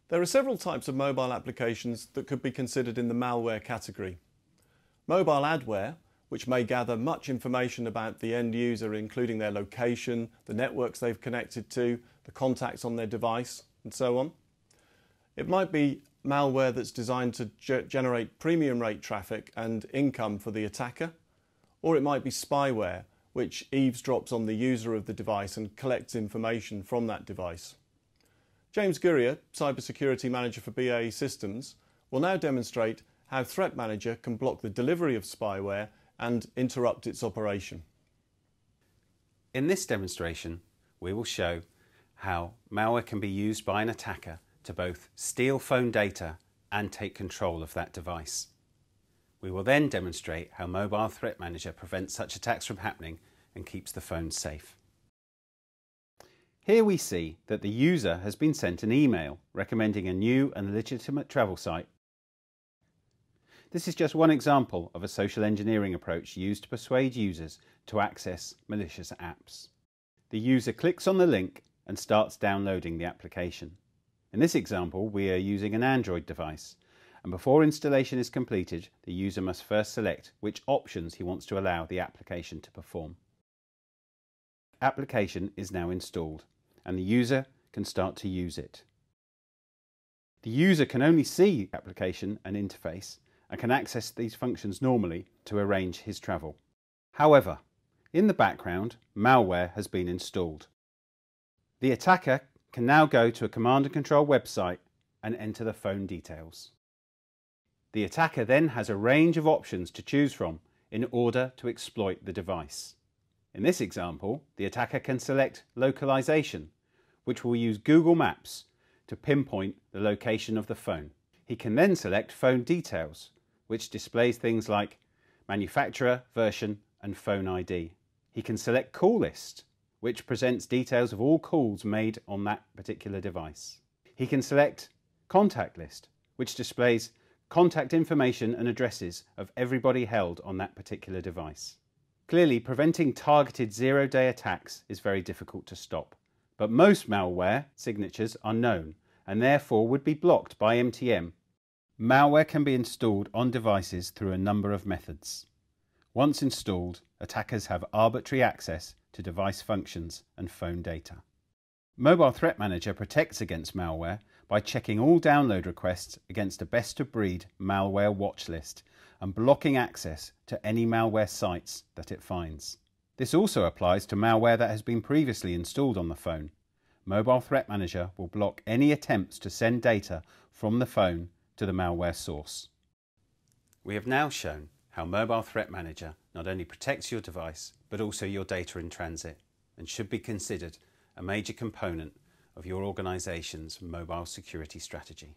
There are several types of mobile applications that could be considered in the malware category. Mobile adware, which may gather much information about the end user, including their location, the networks they've connected to, the contacts on their device, and so on. It might be malware that's designed to generate premium rate traffic and income for the attacker, or it might be spyware, which eavesdrops on the user of the device and collects information from that device. James Gurrier, Cybersecurity Manager for BAE Systems, will now demonstrate how Threat Manager can block the delivery of spyware and interrupt its operation. In this demonstration, we will show how malware can be used by an attacker to both steal phone data and take control of that device. We will then demonstrate how Mobile Threat Manager prevents such attacks from happening and keeps the phone safe. Here we see that the user has been sent an email recommending a new and legitimate travel site. This is just one example of a social engineering approach used to persuade users to access malicious apps. The user clicks on the link and starts downloading the application. In this example, we are using an Android device, and before installation is completed, the user must first select which options he wants to allow the application to perform. The application is now installed, and the user can start to use it. The user can only see the application and interface and can access these functions normally to arrange his travel. However, in the background, malware has been installed. The attacker can now go to a command and control website and enter the phone details. The attacker then has a range of options to choose from in order to exploit the device. In this example, the attacker can select localization, which will use Google Maps to pinpoint the location of the phone. He can then select phone details, which displays things like manufacturer, version, and phone ID. He can select call list, which presents details of all calls made on that particular device. He can select contact list, which displays contact information and addresses of everybody held on that particular device. Clearly, preventing targeted zero-day attacks is very difficult to stop, but most malware signatures are known and therefore would be blocked by MTM. Malware can be installed on devices through a number of methods. Once installed, attackers have arbitrary access to device functions and phone data. Mobile Threat Manager protects against malware by checking all download requests against a best-of-breed malware watch list and blocking access to any malware sites that it finds. This also applies to malware that has been previously installed on the phone. Mobile Threat Manager will block any attempts to send data from the phone to the malware source. We have now shown how Mobile Threat Manager not only protects your device but also your data in transit, and should be considered a major component of your organisation's mobile security strategy.